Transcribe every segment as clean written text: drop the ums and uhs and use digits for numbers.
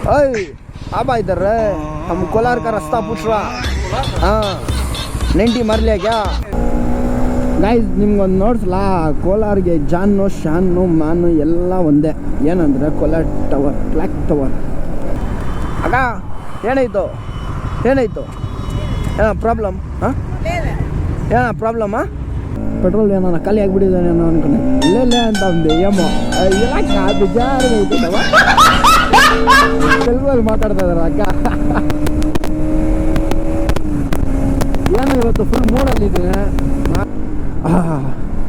ओए अब इधर हम कोलार का रास्ता पूछ रहा हाँ ನೆಂಟಿ ಮರಲಿಯ ಕ್ಯಾ ಗೈಸ್ ನಿಮ್ಗೊಂದು ನೋಡ್ಸಲ್ಲ ಕೋಲಾರ್ಗೆ ಜಾನು ಶಾನು ಮಾನು ಎಲ್ಲ ಒಂದೇ ಏನಂದರೆ ಕೋಲಾರ್ ಟವರ್ ಕ್ಲಾಕ್ ಟವರ್ ಅಕ್ಕ ಏನಾಯಿತು ಏನಾಯಿತು ಏನೋ ಪ್ರಾಬ್ಲಮ್ ಹಾಂ ಏನೋ ಪ್ರಾಬ್ಲಮ್ಮಾ ಪೆಟ್ರೋಲ್ ಏನೋ ಖಾಲಿ ಆಗಿಬಿಟ್ಟಿದ್ದಾನೆ ಏನೋ ಅನ್ಕೊಂಡೆ ಇಲ್ಲೇ ಅಂತ ಒಂದು ಏಮೋ ಇಲ್ಲ ಬೇಜಾರಾಗೈತೆ ತೆಲುಗಲ್ಲಿ ಮಾತಾಡ್ತಾ ಇದಾರೆ ಅಕ್ಕ ಏನು ಇವತ್ತು ಫುಲ್ ಮೂಡಲ್ಲಿದ್ದೀನಿ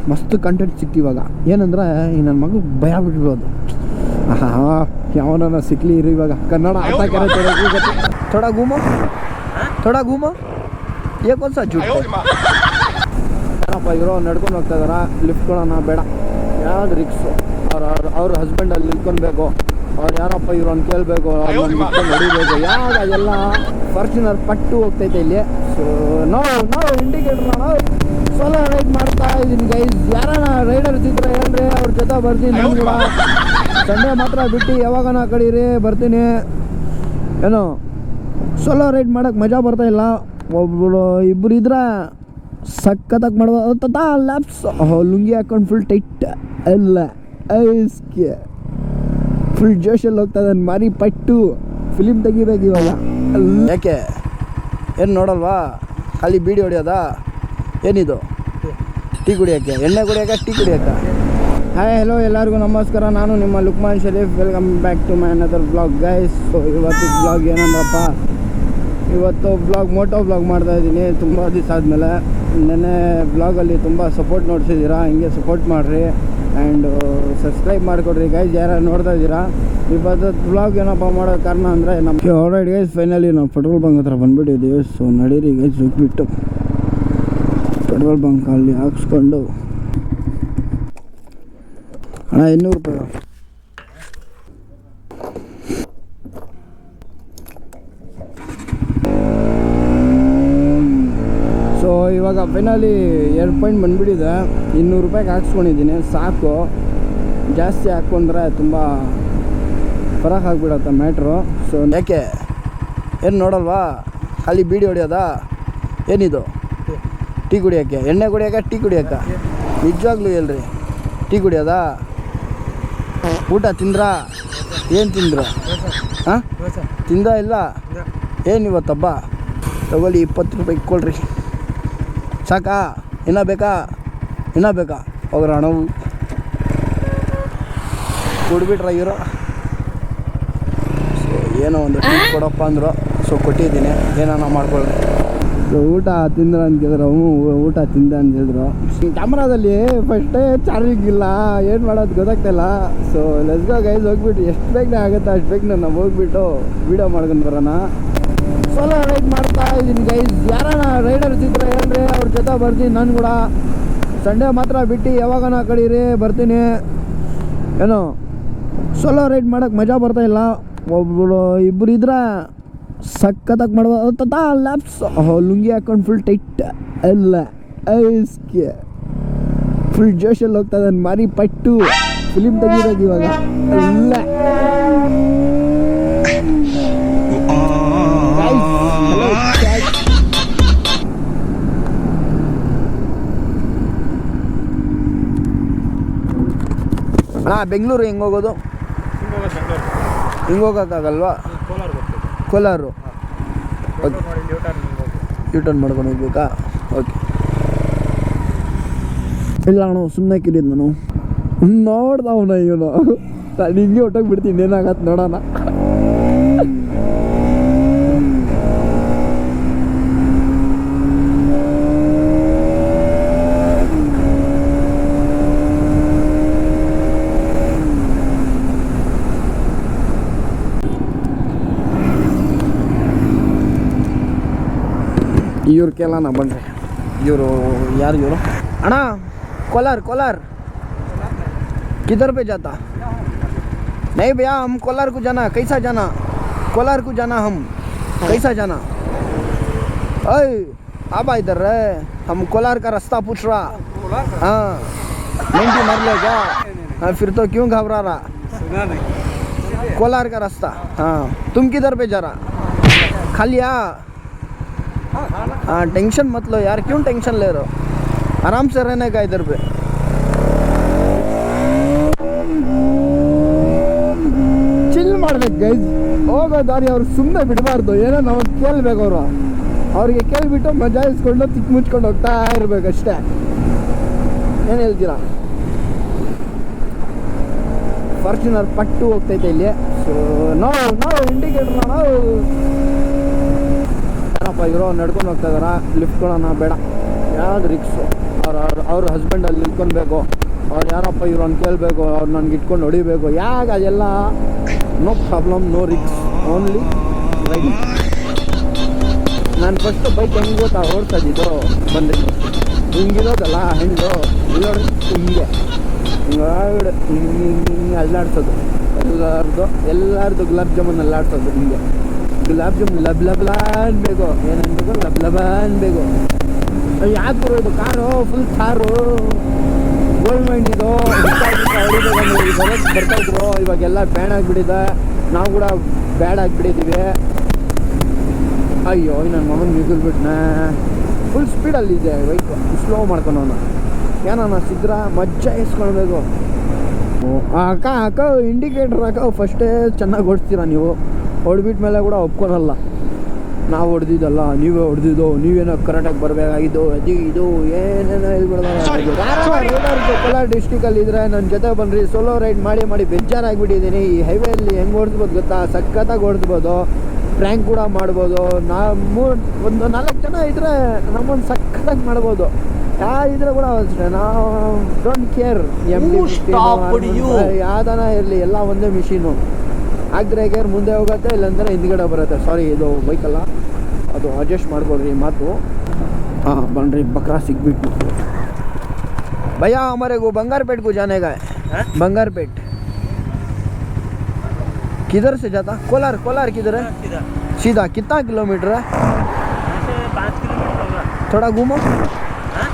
ಮಸ್ತ್ ಕಂಟೆಂಟ್ ಸಿಕ್ತು ಇವಾಗ ಏನಂದ್ರೆ ಈ ನನ್ನ ಮಗು ಭಯ ಬಿಟ್ಬಿಡೋದು ಯಾವನ ಸಿಕ್ಲಿ ಇರಿ ಇವಾಗ ಕನ್ನಡ ಅರ್ಥ ಕರೆ ಥೋಡಾ ಘೂಮೋ ಏಕೊಂದ್ಸ ಜೂಟ್ ಏನಪ್ಪ ಇರೋ ನಡ್ಕೊಂಡು ಹೋಗ್ತಾ ಇದಾರ ಲಿಫ್ಟ್ ಕೊಡೋಣ ಬೇಡ ಯಾವ್ದು ರಿಕ್ಸು ಅವ್ರ ಹಸ್ಬೆಂಡ್ ಅಲ್ಲಿ ನಿಲ್ಕೊಳ್ಬೇಕು ಅವ್ರು ಯಾರಪ್ಪ ಇವ್ರನ್ನ ಕೇಳಬೇಕು ಹೊಡಿಬೇಕು ಯಾವಾಗ ಎಲ್ಲ ಫಾರ್ಚುನರ್ ಪಟ್ಟು ಹೋಗ್ತೈತೆ ಇಲ್ಲಿ ಸೊ ನಾವು ಇಂಡಿಕೇಟರ್ ನಾವು ಸೋಲೋ ರೈಡ್ ಮಾಡ್ತಾ ಇದ್ದೀನಿ ಗೈಸ್ ಯಾರನ ರೈಡರ್ಸ್ ಇದ್ರೆ ಹೇಳ್ರಿ ಅವ್ರ ಜೊತೆ ಬರ್ತೀನಿ ನಾನು ಕೂಡ ಸಂಡೇ ಮಾತ್ರ ಬಿಟ್ಟು ಯಾವಾಗನ ಕಡೀರಿ ಬರ್ತೀನಿ ಏನೋ ಸೋಲೋ ರೈಡ್ ಮಾಡೋಕ್ಕೆ ಮಜಾ ಬರ್ತಾ ಇಲ್ಲ ಒಬ್ಬರು ಇಬ್ಬರು ಇದ್ರೆ ಸಖತ್ತಾಗಿ ಮಾಡ್ಬೋದು ಲ್ಯಾಪ್ಸ್ ಲುಂಗಿ ಹಾಕೊಂಡು ಫುಲ್ ಟೈಟ್ ಎಲ್ಲ ಐಸ್ಗೆ ಫುಲ್ ಜೋಶಲ್ಲಿ ಹೋಗ್ತಾ ಇದ್ದಾನೆ ಮಾರಿ ಪಟ್ಟು ಫಿಲಿಮ್ ತೆಗಿಬೇಕು ಇವಾಗ ಯಾಕೆ ಏನು ನೋಡಲ್ವಾ ಖಾಲಿ ಬೀಡಿ ಹೊಡಿಯೋದಾ ಏನಿದು ಟೀ ಕುಡಿಯೋಕ್ಕೆ ಎಣ್ಣೆ ಕುಡಿಯೋಕೆ ಟೀ ಕುಡಿಯೋಕ್ಕೆ ಹಾಯ್ ಹಲೋ ಎಲ್ಲರಿಗೂ ನಮಸ್ಕಾರ ನಾನು ನಿಮ್ಮ Lukman Sharif welcome back to my another blog guys so ಇವತ್ತು ಬ್ಲಾಗ್ ಏನಂದ್ರಪ್ಪ ಇವತ್ತು ಮೋಟೋ ಬ್ಲಾಗ್ ಮಾಡ್ತಾಯಿದ್ದೀನಿ ತುಂಬ ದಿವಸ ಆದಮೇಲೆ ನೆನ್ನೆ ಬ್ಲಾಗಲ್ಲಿ ತುಂಬ ಸಪೋರ್ಟ್ ನೋಡ್ತಿದ್ದೀರಾ ಹಿಂಗೆ ಸಪೋರ್ಟ್ ಮಾಡಿರಿ ಆ್ಯಂಡ್ ಸಬ್ಸ್ಕ್ರೈಬ್ ಮಾಡಿಕೊಡ್ರಿ ಗೈಸ್ ಯಾರು ನೋಡ್ತಾ ಇದ್ದೀರಾ ಇವತ್ತು ಬ್ಲಾಗ್ ಏನಪ್ಪ ಮಾಡೋ ಕಾರಣ ಅಂದರೆ ನಮಗೆ ಆಲ್ರೆಡಿ ಗೈಸ್ ಫೈನಲಿ ನಾವು ಪೆಟ್ರೋಲ್ ಬಂಕ್ ಹತ್ರ ಬಂದುಬಿಟ್ಟಿದ್ದೀವಿ ಸೊ ನಡೀರಿ ಗೈಸ್ ಹೋಗ್ಬಿಟ್ಟು ಪೆಟ್ರೋಲ್ ಬಂಕ್ ಅಲ್ಲಿ ಹಾಕ್ಸ್ಕೊಂಡು ಅಣ್ಣ 200 ರೂಪಾಯಿ ಸೊ ಇವಾಗ ಫೈನಲಿ 2 ಪಾಯಿಂಟ್ ಬಂದುಬಿಟ್ಟಿದೆ 200 ರೂಪಾಯಿಗೆ ಹಾಕ್ಸ್ಕೊಂಡಿದ್ದೀನಿ ಸಾಕು ಜಾಸ್ತಿ ಹಾಕ್ಕೊಂಡ್ರೆ ತುಂಬ ಫರಕ್ ಆಗಿಬಿಡತ್ತೆ ಮ್ಯಾಟ್ರು ಸೊ ಯಾಕೆ ಏನು ನೋಡಲ್ವಾ ಖಾಲಿ ಬೀಡಿ ಹೊಡಿಯೋದಾ ಏನಿದು ಟೀ ಕುಡಿಯೋಕ್ಕೆ ಎಣ್ಣೆ ಕುಡಿಯೋಕೆ ಟೀ ಕುಡಿಯೋಕ್ಕೆ ನಿಜವಾಗ್ಲೂ ಹೇಳ್ರಿ ಟೀ ಕುಡಿಯೋದಾ ಊಟ ತಿಂದ್ರಾ ಏನು ತಿಂದ್ರು ಹಾಂ ತಿಂದ ಇಲ್ಲ ಏನು ಇವತ್ತಬ್ಬ ತಗೊಳ್ಳಿ 20 ರೂಪಾಯಿ ಇಟ್ಕೊಳ್ರಿ ಸಾಕಾ ಇನ್ನೂ ಬೇಕಾ ಹೋಗ್ರ ಹಣವು ಕೊಡ್ಬಿಟ್ರ ಇರೋ ಸೊ ಏನೋ ಒಂದು ಟೀ ಕೊಡಪ್ಪ ಅಂದರು ಸೊ ಕೊಟ್ಟಿದ್ದೀನಿ ಏನಾನ ಮಾಡ್ಕೊಳ್ರಿ ಸೊ ಊಟ ತಿಂದ್ರ ಅಂತ ಕೇಳಿದ್ರು ಊಟ ತಿಂದ ಅಂತ ಹೇಳಿದ್ರು ಕ್ಯಾಮ್ರಾದಲ್ಲಿ ಫಸ್ಟೇ ಚಾರ್ಜಿಂಗ್ ಇಲ್ಲ ಏನು ಮಾಡೋದು ಗೊತ್ತಾಗ್ತಾಯಿಲ್ಲ ಸೊ ಲೆಟ್ಸ್ ಗೋ ಗೈಸ್ ಹೋಗ್ಬಿಟ್ಟು ಎಷ್ಟು ಬೇಗನೆ ಆಗುತ್ತೆ ಅಷ್ಟು ಬೇಗನೆ ನಾವು ಹೋಗ್ಬಿಟ್ಟು ವೀಡಿಯೋ ಮಾಡ್ಕೊಂಡು ಬರೋಣ ಸೋಲೋ ರೈಡ್ ಮಾಡ್ತಾ ಇದ್ದೀನಿ ಗೈಸ್ ಯಾರನ ರೈಡರ್ಸ್ ಇದ್ರೆ ಹೇಳ್ರಿ ಅವ್ರ ಜೊತೆ ಬರ್ತೀನಿ ನಾನು ಕೂಡ ಸಂಡೇ ಮಾತ್ರ ಬಿಟ್ಟು ಯಾವಾಗನ ಕಡೀರಿ ಬರ್ತೀನಿ ಏನೋ ಸೋಲೋ ರೈಡ್ ಮಾಡೋಕ್ಕೆ ಮಜಾ ಬರ್ತಾ ಇಲ್ಲ ಒಬ್ಬರು ಇಬ್ಬರು ಇದ್ರೆ ಸಖತ್ತಾಗಿ ಮಾಡ್ಬೋದು ಲ್ಯಾಪ್ಸ್ ಲುಂಗಿ ಹಾಕೊಂಡು ಫುಲ್ ಟೈಟ್ ಎಲ್ಲ ಐಸ್ಗೆ ಫುಲ್ ಜೋಶಲ್ಲಿ ಹೋಗ್ತಾ ಇದ್ದಾನೆ ಮಾರಿ ಪಟ್ಟು ಫಿಲಿಮ್ ತೆಗಿಬೇಕು ಇವಾಗ ಎಲ್ಲ ಅಣ್ಣ ಬೆಂಗಳೂರು ಹೆಂಗೆ ಹೋಗೋದು ಹಿಂಗೆ ಹೋಗೋಕ್ಕಾಗಲ್ವಾ ಕೋಲಾರು ಯೂ ಟರ್ನ್ ಮಾಡ್ಕೊಂಡು ಹೋಗ್ಬೇಕಾ ಓಕೆ ಇಲ್ಲ ಅಣ್ಣ ಸುಮ್ಮನೆ ಕಿರಿದ್ ನಾನು ನೋಡ್ದವನ ಇವನು ನಾನು ಹಿಂಗೆ ಹೊಟ್ಟೋಗಿ ಬಿಡ್ತೀನಿ ಏನಾಗತ್ತೆ ನೋಡೋಣ ಇವ್ರ ಕೇಳೋಣ ಬನ್ರಿ ಇವರು ಯಾರು ಇವರು ಅಣ್ಣ कोलार किधर पे जाता नहीं भैया हम कोलार को जाना कैसा जाना कोलार को जाना हम कैसा जाना ओए अब इधर हम कोलार का रास्ता पूछ रहा हाँ नहीं मर ले क्या हाँ फिर तो क्यों घबरा रहा कोलार का रास्ता। हाँ तुम किधर पे जा रहा? खा लिया? हाँ टेंशन मत लो यार, क्यों टेंशन ले रहे हो, आराम से रहने का इधर पे। ಚಿಲ್ ಮಾಡ್ಬೇಕು ಗೈಸ್, ಹೋಗೋ ದಾರಿ ಅವ್ರು ಸುಮ್ಮನೆ ಬಿಡಬಾರ್ದು, ಏನೋ ನಾವು ಕೇಳ್ಬೇಕು ಅವ್ರಿಗೆ ಕೇಳ್ಬಿಟ್ಟು ಮಜಾ ಇಸ್ಕೊಂಡು ತಿಕ್ ಮುಚ್ಕೊಂಡು ಹೋಗ್ತಾ ಇರ್ಬೇಕಷ್ಟೇ. ಏನು ಹೇಳ್ತೀರಾ? ಫಾರ್ಚುನರ್ ಪಟ್ಟು ಹೋಗ್ತೈತೆ ಇಲ್ಲಿ. ಸೊ ನಾವು ಇಂಡಿಕೇಟರ್ ನಾವು ಏನಪ್ಪ ಇರೋ ನಡ್ಕೊಂಡು ಹೋಗ್ತಾ ಇದಾರ, ಲಿಫ್ಟ್ ಕೊಡೋಣ ಬೇಡ, ಯಾವ್ದು ರಿಕ್ಸು, ಅವ್ರ ಹಸ್ಬೆಂಡಲ್ಲಿ ನಿಲ್ಕೊಳ್ಬೇಕು, ಅವ್ರು ಯಾರಪ್ಪ ಇವ್ರು ಅಂತ ಕೇಳಬೇಕು, ಅವ್ರು ನನಗೆ ಇಟ್ಕೊಂಡು ಹೊಡಿಬೇಕು, ಯಾಗ ಅದೆಲ್ಲ ನೋ ಪ್ರಾಬ್ಲಮ್, ನೋ ರಿಕ್ಸ್, ಓನ್ಲಿ ರೈಡಿಂಗ್. ನಾನು ಫಸ್ಟು ಬೈಕ್ ಹೆಂಗೆ ಗೊತ್ತಾ ಓಡ್ತಾ ಇದ್ದಿದ್ದು ಬಂದಿದ್ದು, ಹಿಂಗಿರೋದಲ್ಲ ಹೆಂಗು ಇಲ್ಲೋಡಿ ಹಿಂಗೆ ಹಿಂಗಾಡು ಹಿಂಗೆ ಅಲ್ಲಾಡ್ಸೋದು, ಎಲ್ಲಾರ್ದು ಗುಲಾಬ್ ಜಾಮೂನ್ ಅಲ್ಲಾಡ್ಸೋದು ಹಿಂಗೆ. ಗುಲಾಬ್ ಜಾಮೂನ್ ಲಬ್ ಲಬ್ಲಾ ಅನ್ಬೇಕು, ಏನನ್ಬೇಕು ಲಬ್ ಲಬ ಅನ್ಬೇಕು. ಯಾಕೆ ಬರೋದು car, full car gold mind ಇದು ಬರ್ತಾಯಿದ್ರು. ಇವಾಗೆಲ್ಲ ಬ್ಯಾನ್ ಆಗಿಬಿಟ್ಟಿದೆ, ನಾವು ಕೂಡ ಬ್ಯಾಡ್ ಆಗಿಬಿಟ್ಟಿದ್ದೀವಿ. ಅಯ್ಯೋ ನನ್ನ ಮಗನ ಬಿಗಿಲ್ಬಿಟ್ನ, ಫುಲ್ ಸ್ಪೀಡಲ್ಲಿದೆ ಬೈಕು, ಸ್ಲೋ ಮಾಡ್ಕೊಂಡವನು. ಏನೋ ಸಿದ್ರ ಮಜ್ಜಾ ಇಸ್ಕೊಳ್ಬೇಕು. ಅಕ್ಕ ಇಂಡಿಕೇಟ್ರ್ ಅಕ್ಕ ಫಸ್ಟೇ ಚೆನ್ನಾಗಿ ಓಡಿಸ್ತೀರ ನೀವು, ಹೊಡ್ಬಿಟ್ಟ ಮೇಲೆ ಕೂಡ ಒಪ್ಕೊಳಲ್ಲ, ನಾವು ಹೊಡೆದಿದ್ದಲ್ಲ ನೀವೇ ಹೊಡೆದಿದ್ದು, ನೀವೇನೋ ಕರೆಕ್ಟಾಗಿ ಬರಬೇಕಾಗಿದ್ದು, ಅದು ಇದು ಏನೇನೋ ಹೇಳ್ಬಿಡೋದು. ಕೋಲಾರ ಡಿಸ್ಟಿಕಲ್ಲಿ ಇದ್ರೆ ನನ್ನ ಜೊತೆ ಬನ್ನಿರಿ, ಸೋಲೋ ರೈಡ್ ಮಾಡಿ ಬೇಜಾರಾಗಿಬಿಟ್ಟಿದ್ದೀನಿ. ಈ ಹೈವೇಯಲ್ಲಿ ಹೆಂಗೆ ಓಡಿಸ್ಬೋದು ಗೊತ್ತಾ, ಸಖತ್ತಾಗಿ ಓಡಿಸ್ಬೋದು, ಪ್ರ್ಯಾಂಕ್ ಕೂಡ ಮಾಡ್ಬೋದು. ಒಂದು 4 ಜನ ಇದ್ದರೆ ನಮ್ಮನ್ನು ಸಖತ್ತಾಗಿ ಮಾಡ್ಬೋದು. ಯಾರಿದ್ರೆ ಕೂಡ ಅಷ್ಟೇ, ನಾವು ಡೋಂಟ್ ಕೇರ್. ಯಾವ್ದಾನ ಇರಲಿ, ಎಲ್ಲ ಒಂದೇ ಮಿಷಿನು. ಆಗಿದ್ರೆ ಗೇರ್ ಮುಂದೆ ಹೋಗುತ್ತೆ, ಇಲ್ಲಾಂದರೆ ಹಿಂದ್ಗಡೆ ಬರುತ್ತೆ. ಸಾರಿ ಇದು ಬೈಕಲ್ಲ, ಅದು ಅಡ್ಜಸ್ಟ್ ಮಾಡ್ಕೊಳ್ರಿ ಮಾತು. हाँ बन रही बकरा सीख बीट। भैया हमारे को बंगारपेट को जाने का है। बंगारपेट किधर से जाता? कोलार। कोलार किधर है? सीधा कितना किलोमीटर है? 5 किलोमीटर होगा। थोड़ा घूमो,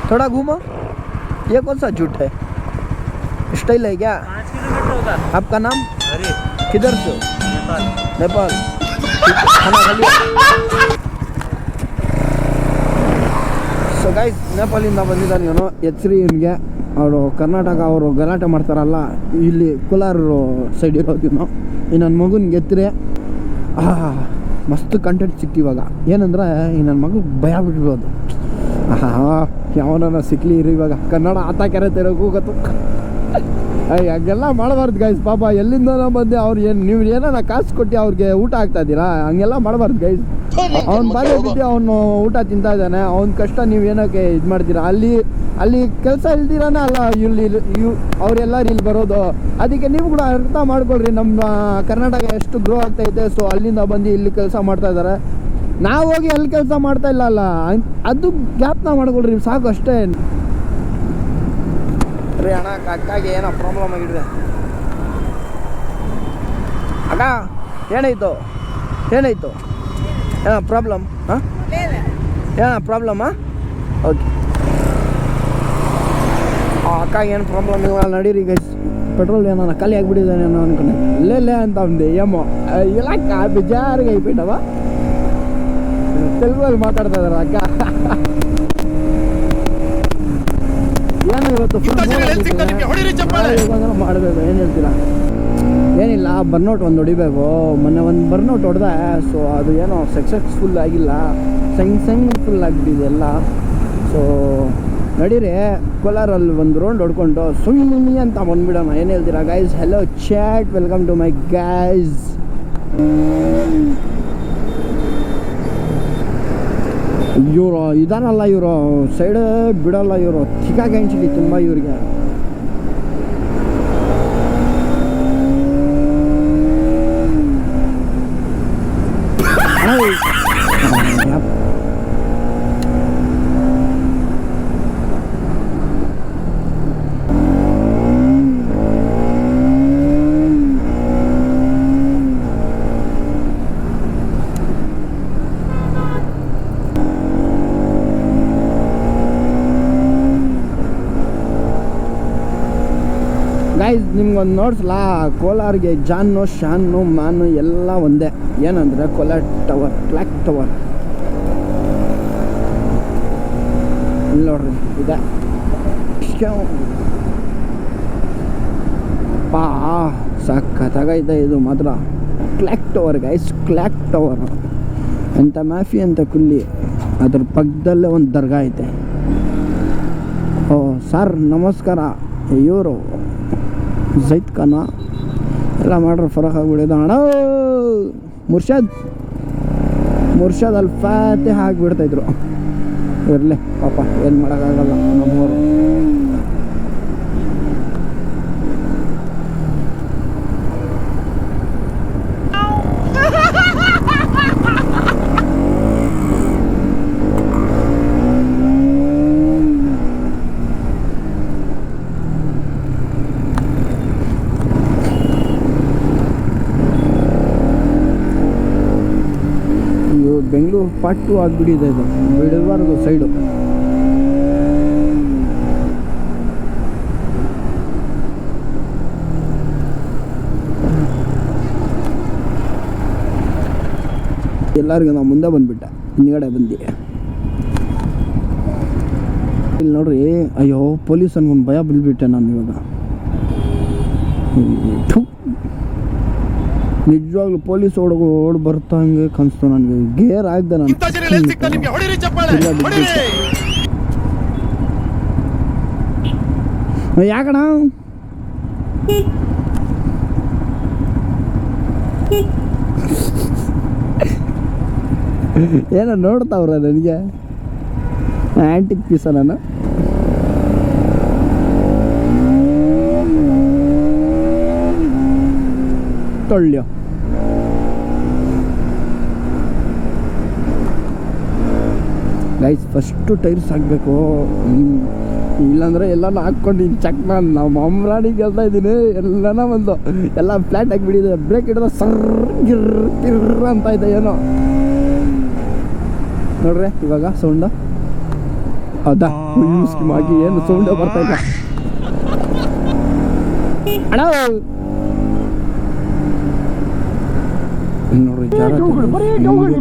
थोड़ा घूमो। ये कौन सा झूठ है? स्टाइल है क्या? 5 किलोमीटर होगा। आपका नाम? अरे किधर से? नेपाल। नेपाल। खाना खा लिया? ಸೊ ಗೈಸ್, ನೇಪಾಳಿಂದ ಬಂದಿದ್ದಾನೆ ಇವನು. ಹೆಚ್ರಿ ಇವನಿಗೆ. ಅವರು ಕರ್ನಾಟಕ ಅವರು ಗಲಾಟೆ ಮಾಡ್ತಾರಲ್ಲ, ಇಲ್ಲಿ ಕೋಲಾರ ಸೈಡ್ ಇರೋದು ಇವನು. ಈ ನನ್ನ ಮಗನಿಗೆ ಎತ್ತರೆ ಮಸ್ತ್ ಕಂಟೆಂಟ್ ಸಿಕ್ತು ಇವಾಗ. ಏನಂದ್ರೆ ಈ ನನ್ನ ಮಗು ಭಯ ಬಿಟ್ಟಿರೋದು, ಯಾವನ ಸಿಕ್ಲಿ ಇರಿ ಇವಾಗ ಕನ್ನಡ ಆತ ಕೆರೆತಿರೋ ಕೂಗತ್ತು. ಹಂಗೆಲ್ಲ ಮಾಡಬಾರ್ದು ಗೈಸ್. ಪಾಪ ಎಲ್ಲಿಂದ ಬಂದು ಅವ್ರು ಏನು, ನೀವು ಏನಾರ ಕಾಸು ಕೊಟ್ಟು ಅವ್ರಿಗೆ ಊಟ ಹಾಕ್ತಾ ಇದ್ದೀರಾ, ಹಂಗೆಲ್ಲ ಮಾಡಬಾರ್ದು ಗೈಸ್. ಅವ್ನು ಬಾಲ್ಯ ಬಿಟ್ಟು ಅವನು ಊಟ ತಿಂತಾ ಇದ್ದಾನೆ, ಅವ್ನ ಕಷ್ಟ ನೀವು ಏನಕ್ಕೆ ಇದು ಮಾಡ್ತೀರಾ? ಅಲ್ಲಿ ಕೆಲಸ ಇಲ್ದಿರಾನೆ ಅಲ್ಲ ಇಲ್ಲಿ ಅವರೆಲ್ಲರೂ ಇಲ್ಲಿ ಬರೋದು. ಅದಕ್ಕೆ ನೀವು ಕೂಡ ಅರ್ಥ ಮಾಡ್ಕೊಳ್ರಿ, ನಮ್ಮ ಕರ್ನಾಟಕ ಎಷ್ಟು ಗ್ರೋ ಆಗ್ತೈತೆ. ಸೊ ಅಲ್ಲಿಂದ ಬಂದು ಇಲ್ಲಿ ಕೆಲಸ ಮಾಡ್ತಾ ಇದ್ದಾರೆ, ನಾವು ಹೋಗಿ ಅಲ್ಲಿ ಕೆಲಸ ಮಾಡ್ತಾ ಇಲ್ಲ ಅಲ್ಲ, ಅದು ಜ್ಞಾಪನ ಮಾಡ್ಕೊಳ್ರಿ ಸಾಕು ಅಷ್ಟೇ. ರೀ ಅಣ್ಣ, ಅಕ್ಕಾಗೆ ಏನೋ ಪ್ರಾಬ್ಲಮ್ ಆಗಿದ್ರೆ. ಅಕ್ಕ ಏನಾಯ್ತು ಏನೋ ಪ್ರಾಬ್ಲಮ್? ಹಾಂ ಏನೋ ಪ್ರಾಬ್ಲಮ್ಮಾ? ಓಕೆ ಅಕ್ಕಾಗ ಏನು ಪ್ರಾಬ್ಲಮ್ ಇಲ್ಲ, ನಡೀರಿ ಗೈಸ್. ಪೆಟ್ರೋಲ್ ಏನೋ ಖಾಲಿ ಆಗಿಬಿಟ್ಟಿದ್ದಾನೆ ಅನ್ನೋ ಅನ್ಕೊಂಡೆ. ಇಲ್ಲೇ ಅಂತ ಅಂದೆ ಏಮೋ ಇಲ್ಲ ಬೇಜಾರಿಗೆ ಆಗಿಬಿಟ್ಟವ. ತೆಲುಗಲ್ಲಿ ಮಾತಾಡ್ತಾ ಇದಾರೆ ಅಕ್ಕ. ಏನು ಇವತ್ತು ಮಾಡಬೇಕು, ಏನು ಹೇಳ್ತೀರಾ? ಏನಿಲ್ಲ, ಬರ್ನೌಟ್ ಒಂದು ಹೊಡಿಬೇಕು. ಮೊನ್ನೆ ಒಂದು ಬರ್ನೌಟ್ ಹೊಡೆದೆ. ಸೊ ಅದು ಏನೋ ಸಕ್ಸಸ್ಫುಲ್ ಆಗಿಲ್ಲ, ಫುಲ್ ಆಗಿಬಿಟ್ಟಿದೆ ಎಲ್ಲ. ಸೊ ನಡೀರಿ ಕೋಲಾರಲ್ಲಿ ಒಂದು ರೌಂಡ್ ಹೊಡ್ಕೊಂಡು ಸುಮ್ಮನೆ ಅಂತ ಬಂದ್ಬಿಡೋಣ. ಏನು ಹೇಳ್ತೀರಾ guys? Hello chat, welcome to my guys. ಇವರು ಇದಾರಲ್ಲ, ಇವರು ಸೈಡ್ ಬಿಡಲ್ಲ, ಇವರು ಚಿಕ್ಕಾಗಿ ಅನ್ಸಿಟ್ಟು ತುಂಬ ಇವ್ರಿಗೆ. ಗೈಸ್ ನಿಮ್ಗೊಂದು ನೋಡ್ಸಲಾ, ಕೋಲಾರ್ಗೆ ಜಾನು ಶಾನು ಮಾನು ಎಲ್ಲ ಒಂದೇ. ಏನಂದರೆ ಕೋಲಾರ್ ಟವರ್, ಕ್ಲಾಕ್ ಟವರ್ ಇಲ್ಲಿ ನೋಡ್ರಿ ಇದೆ. ಪಾ ಸಖತ್ತಾಗೈತೆ ಇದು ಮಾತ್ರ. Clock tower guys, clock tower ಅಂತ ಮ್ಯಾಫಿ ಅಂತ ಕುಲ್ಲಿ, ಅದ್ರ ಪಕ್ಕದಲ್ಲೇ ಒಂದು ದರ್ಗಾ ಐತೆ. ಓ ಸರ್ ನಮಸ್ಕಾರ. ಇವರು ಜೈತ್ ಖಾನ ಎಲ್ಲ ಮಾಡ್ರೆ ಫರಕ್ ಆಗಿಬಿಡಿದ ಅಣ್ಣ. ಮುರ್ಷದ್ ಅಲ್ಲಿ ಫಾತೆ ಹಾಕಿಬಿಡ್ತಾಯಿದ್ರು. ಇರಲಿ ಪಾಪ, ಏನು ಮಾಡೋಕ್ಕಾಗಲ್ಲ ನಮ್ಮವರು. ಬೆಂಗಳೂರು ಪಾರ್ಟ್ 2 ಆಗಿಬಿಟ್ಟಿದೆ ಇದು, ಬಿಡಬಾರ್ದು ಸೈಡು. ಎಲ್ಲರಿಗೂ ನಾವು ಮುಂದೆ ಬಂದುಬಿಟ್ಟೆ, ಹಿಂದ್ಗಡೆ ಬಂದು. ಇಲ್ಲಿ ನೋಡ್ರಿ, ಅಯ್ಯೋ ಪೊಲೀಸ್ ಅನ್ಕೊಂಡು ಭಯ ಬಿದ್ದುಬಿಟ್ಟೆ ನಾನು ಇವಾಗ. ನಿಜವಾಗ್ಲೂ ಪೊಲೀಸ್ ಓಡ್ ಬರ್ತಾ ಹಂಗೆ ಕನ್ಸ್ತು ನನಗೆ. ಗೇರ್ ಆಗ್ದೆ ನಾನು. ಯಾಕಣ ಏನೋ ನೋಡ್ತಾವ್ರ ನನಗೆ ಆ್ಯಂಟಿಕ್ ಪೀಸ ನಾನು. ತೊಳ್ಯೋ ಗೈಸ್, ಫಸ್ಟು ಟೈರ್ಸ್ ಹಾಕಬೇಕು, ಇಲ್ಲಾಂದರೆ ಎಲ್ಲನೂ ಹಾಕ್ಕೊಂಡು ಹಿಂಗೆ ಚೆಕ್ ಮಾಡಿ ನಾವು ಮಮ್ರಾಣಿಗೆ ಗೆಲ್ತಾ ಇದ್ದೀನಿ. ಎಲ್ಲನ ಬಂದು ಎಲ್ಲ ಫ್ಲ್ಯಾಟ್ ಆಗಿಬಿಟ್ಟಿದೆ. ಬ್ರೇಕ್ ಹಿಡಿದ್ರೆ ಗಿರ್ರ ಅಂತ ಇದೆ ಏನೋ ನೋಡ್ರಿ ಇವಾಗ ಸೌಂಡ. ಅದಾ ಸ್ಕಿಮ್ ಆಗಿ ಏನು ಸೌಂಡ ಬರ್ತಾ ಇಲ್ಲ ಅಣ್ಣ. ನೋಡ್ರಿ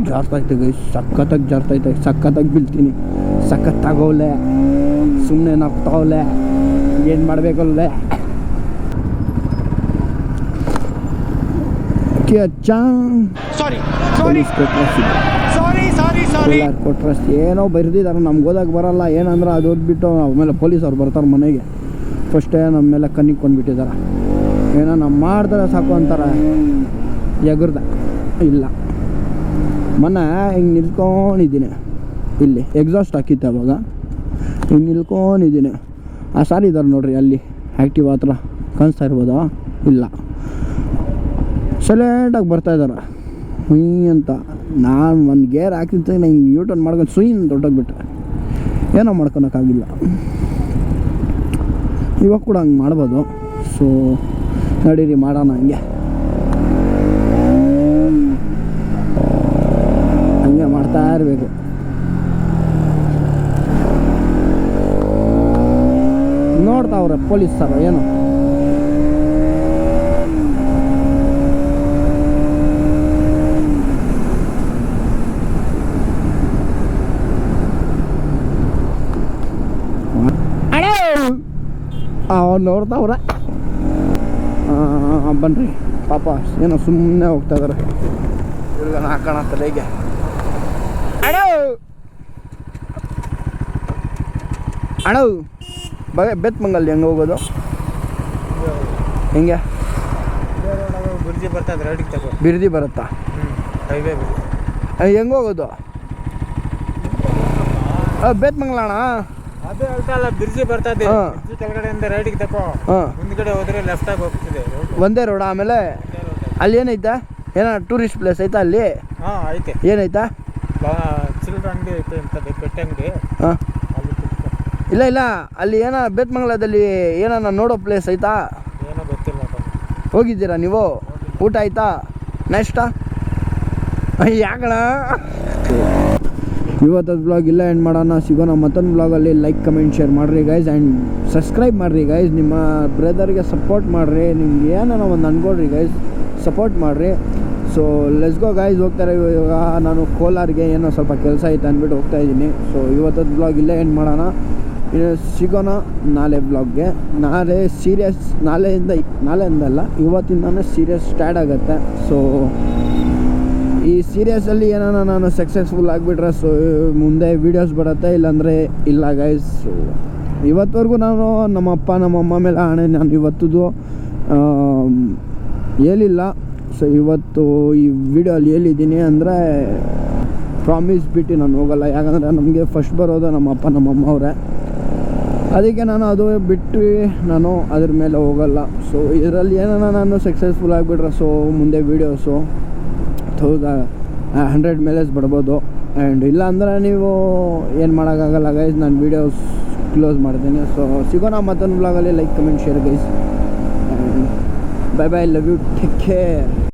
ಜಾರ್ತೈತೆ ಗೈ, ಸಖತ್ತಾಗಿ ಜಾರ್ತೈತೆ, ಸಖತ್ತಾಗಿ ಬೀಳ್ತೀನಿ, ಸಖತ್ತಾಗವಲೆ, ಸುಮ್ಮನೆ ನಾಗ್ತಾವಲೆ, ಏನು ಮಾಡಬೇಕಲ್ಲೇ. ಕೊಟ್ರಸ್ ಏನೋ ಬರ್ದಿದ್ದಾರೆ, ನಮ್ಗೆ ಓದಕ್ಕೆ ಬರಲ್ಲ. ಏನಂದ್ರೆ ಅದು ಓದ್ಬಿಟ್ಟು ಆಮೇಲೆ ಪೊಲೀಸವ್ರು ಬರ್ತಾರೆ ಮನೆಗೆ. ಫಸ್ಟೇ ನಮ್ಮ ಮೇಲೆ ಕಣ್ಣಿಗೆ ಕೊಂಡ್ಬಿಟ್ಟಿದ್ದಾರೆ. ಏನೋ ನಾವು ಮಾಡಿದ್ರೆ ಸಾಕು ಅಂತಾರೆ. ಎಗರ್ದ ಇಲ್ಲ, ಮೊನ್ನೆ ಹಿಂಗೆ ನಿಲ್ಕೊಂಡಿದ್ದೀನಿ, ಇಲ್ಲಿ ಎಕ್ಸಾಸ್ಟ್ ಹಾಕಿತ್ತೆ ಅವಾಗ, ಹಿಂಗೆ ನಿಲ್ಕೊಂಡಿದ್ದೀನಿ. ಆ ಸಾರಿ ಇದ್ದಾರೆ ನೋಡ್ರಿ ಅಲ್ಲಿ ಆ್ಯಕ್ಟಿವ್ ಹತ್ರ ಕಾಣಿಸ್ತಾ ಇರ್ಬೋದಾ? ಇಲ್ಲ, ಸೈಲೆಂಟಾಗಿ ಬರ್ತಾಯಿದ್ದಾರೆ ಹುಯ್ ಅಂತ. ನಾನು ಒಂದು ಗೇರ್ ಹಾಕಿದ್ದೆ, ಹಿಂಗೆ ಯೂಟರ್ನ್ ಮಾಡ್ಕೊಂಡು ಸುಯ್ನ್ ದೊಡ್ಡೋಗ್ಬಿಟ್ಟೆ. ಏನೋ ಮಾಡ್ಕೊಳಕ್ಕಾಗಿಲ್ಲ. ಇವಾಗ ಕೂಡ ಹಂಗೆ ಮಾಡ್ಬೋದು. ಸೊ ನಡೀರಿ ಮಾಡೋಣ, ಹಂಗೆ ಮಾಡ್ತಾ ಇರಬೇಕು. ನೋಡ್ತಾವ್ರೆ ಪೊಲೀಸರು ಏನು. ನೋಡ್ತಾವ್ರೆ. ಬನ್ರಿ ಪಾಪ, ಏನೋ ಸುಮ್ಮನೆ ಹೋಗ್ತಾ ಇದಾರೆ. ಇವ್ರಿಗೇನು ಹಾಕೋಣ ತಲೆಗೆ. ಅಣ್ಣ ಬೆತ್ಮಂಗಲ್ ಹೆಂಗೆ ಹೋಗೋದು? ಹೆಂಗೆ ಬಿರ್ಜಿ ಬರ್ತದೆ, ರೈಟಿಗೆ ತಗೋ. ಬಿರ್ದಿ ಬರುತ್ತಾ? ಹೈವೇ ಹೆಂಗೆ ಹೋಗೋದು? ಬೆತ್ಮಂಗಲ ಅಣ್ಣ, ಅದೇ ಹೇಳ್ತಲ್ಲ, ಬಿರ್ಜಿ ಬರ್ತದೆ. ಬಿರ್ಜಿ ಕೆಳಗಡೆಯಿಂದ ರೈಟಿಗೆ ತಗೋ, ಮುಂದ್ಗಡೆ ಹೋದ್ರೆ ಲೆಫ್ಟ್ ಆಗಿ ಹೋಗ್ತಿದೆ. ಒಂದೇ ರೋಡ್. ಆಮೇಲೆ ಅಲ್ಲಿ ಏನೈತೆ? ಏನೋ ಟೂರಿಸ್ಟ್ ಪ್ಲೇಸ್ ಐತಾ ಅಲ್ಲಿ? ಹಾಂ ಐತೆ. ಏನೈತಾ? ಚಿಲ್ಲರೆ ಅಂಗಡಿ ಐತೆ ಅಂತದೆ, ಪೆಟ್ಟೆ ಅಂಗಡಿ. ಹಾಂ, ಇಲ್ಲ ಇಲ್ಲ, ಅಲ್ಲಿ ಏನೋ ಬೇತ್ಮಂಗಲದಲ್ಲಿ ಏನೋ ನೋಡೋ ಪ್ಲೇಸ್ ಐತಾ? ಏನೋ ಗೊತ್ತಿಲ್ಲ. ಹೋಗಿದ್ದೀರಾ ನೀವು? ಊಟ ಆಯ್ತಾ? ನೆಕ್ಸ್ಟಾ? ಯಾಕಣ ಇವತ್ತದ ಬ್ಲಾಗ್ ಇಲ್ಲ ಎಂಡ್ ಮಾಡೋಣ. ಸಿಗೋಣ ಮತ್ತೊಂದು ಬ್ಲಾಗಲ್ಲಿ. ಲೈಕ್ ಕಮೆಂಟ್ ಶೇರ್ ಮಾಡಿರಿ ಗೈಸ್ ಆ್ಯಂಡ್ ಸಬ್ಸ್ಕ್ರೈಬ್ ಮಾಡಿರಿ ಗೈಸ್. ನಿಮ್ಮ ಬ್ರದರ್ಗೆ ಸಪೋರ್ಟ್ ಮಾಡಿರಿ. ನಿಮ್ಗೆ ಏನಾರ ಒಂದು ಅನ್ಕೊಳ್ರಿ ಗೈಸ್, ಸಪೋರ್ಟ್ ಮಾಡಿರಿ. So let's go guys. ಹೋಗ್ತಾರೆ ಇವಾಗ ನಾನು ಕೋಲಾರ್ಗೆ ಏನೋ ಸ್ವಲ್ಪ ಕೆಲಸ ಐತೆ ಅಂದ್ಬಿಟ್ಟು ಹೋಗ್ತಾಯಿದ್ದೀನಿ. ಸೊ ಇವತ್ತದ ಬ್ಲಾಗ್ ಇಲ್ಲೇ ಎಂಡ್ ಮಾಡೋಣ. ಸಿಗೋಣ ನಾಳೆ ಬ್ಲಾಗ್ಗೆ. ನಾಳೆ ಸೀರಿಯಸ್, ನಾಳೆಯಿಂದಲ್ಲ ಇವತ್ತಿಂದನೇ ಸೀರಿಯಸ್ ಸ್ಟಾರ್ಟ್ ಆಗುತ್ತೆ. ಸೊ ಈ ಸೀರಿಯಸಲ್ಲಿ ಏನಾನ ನಾನು ಸಕ್ಸಸ್ಫುಲ್ ಆಗಿಬಿಟ್ರೆ ಸೊ ಮುಂದೆ ವೀಡಿಯೋಸ್ ಬರುತ್ತೆ, ಇಲ್ಲಾಂದರೆ ಇಲ್ಲ ಗೈಸ್. ಇವತ್ತವರೆಗೂ ನಾನು ನಮ್ಮ ಅಪ್ಪ ನಮ್ಮ ಅಮ್ಮ ಮೇಲೆ ಆಣೆ, ನಾನು ಇವತ್ತದು ಹೇಳಿಲ್ಲ. ಸೊ ಇವತ್ತು ಈ ವಿಡಿಯೋಲ್ಲಿ ಹೇಳಿದ್ದೀನಿ ಅಂದರೆ ಪ್ರಾಮಿಸ್ ಬಿಟ್ಟು ನಾನು ಹೋಗಲ್ಲ. ಯಾಕಂದರೆ ನಮಗೆ ಫಸ್ಟ್ ಬರೋದು ನಮ್ಮ ಅಪ್ಪ ನಮ್ಮ ಅಮ್ಮ ಅವರೇ. ಅದಕ್ಕೆ ನಾನು ಅದು ಬಿಟ್ಟು ನಾನು ಅದ್ರ ಮೇಲೆ ಹೋಗಲ್ಲ. ಸೊ ಇದರಲ್ಲಿ ಏನಾನ ನಾನು ಸಕ್ಸಸ್ಫುಲ್ ಆಗಿಬಿಟ್ರೆ ಸೊ ಮುಂದೆ ವೀಡಿಯೋಸು 100 ಮೇಲೆ ಬರ್ಬೋದು. ಆ್ಯಂಡ್ ಇಲ್ಲ ಅಂದರೆ ನೀವು ಏನು ಮಾಡೋಕ್ಕಾಗಲ್ಲ ಗೈಸ್, ನಾನು ವೀಡಿಯೋಸ್ ಕ್ಲೋಸ್ ಮಾಡ್ತೀನಿ. ಸೊ ಸಿಗೋಣ ಮತ್ತೊಂದು ಬ್ಲಾಗಲ್ಲಿ. Like comment share guys. Bye bye, love you, take care.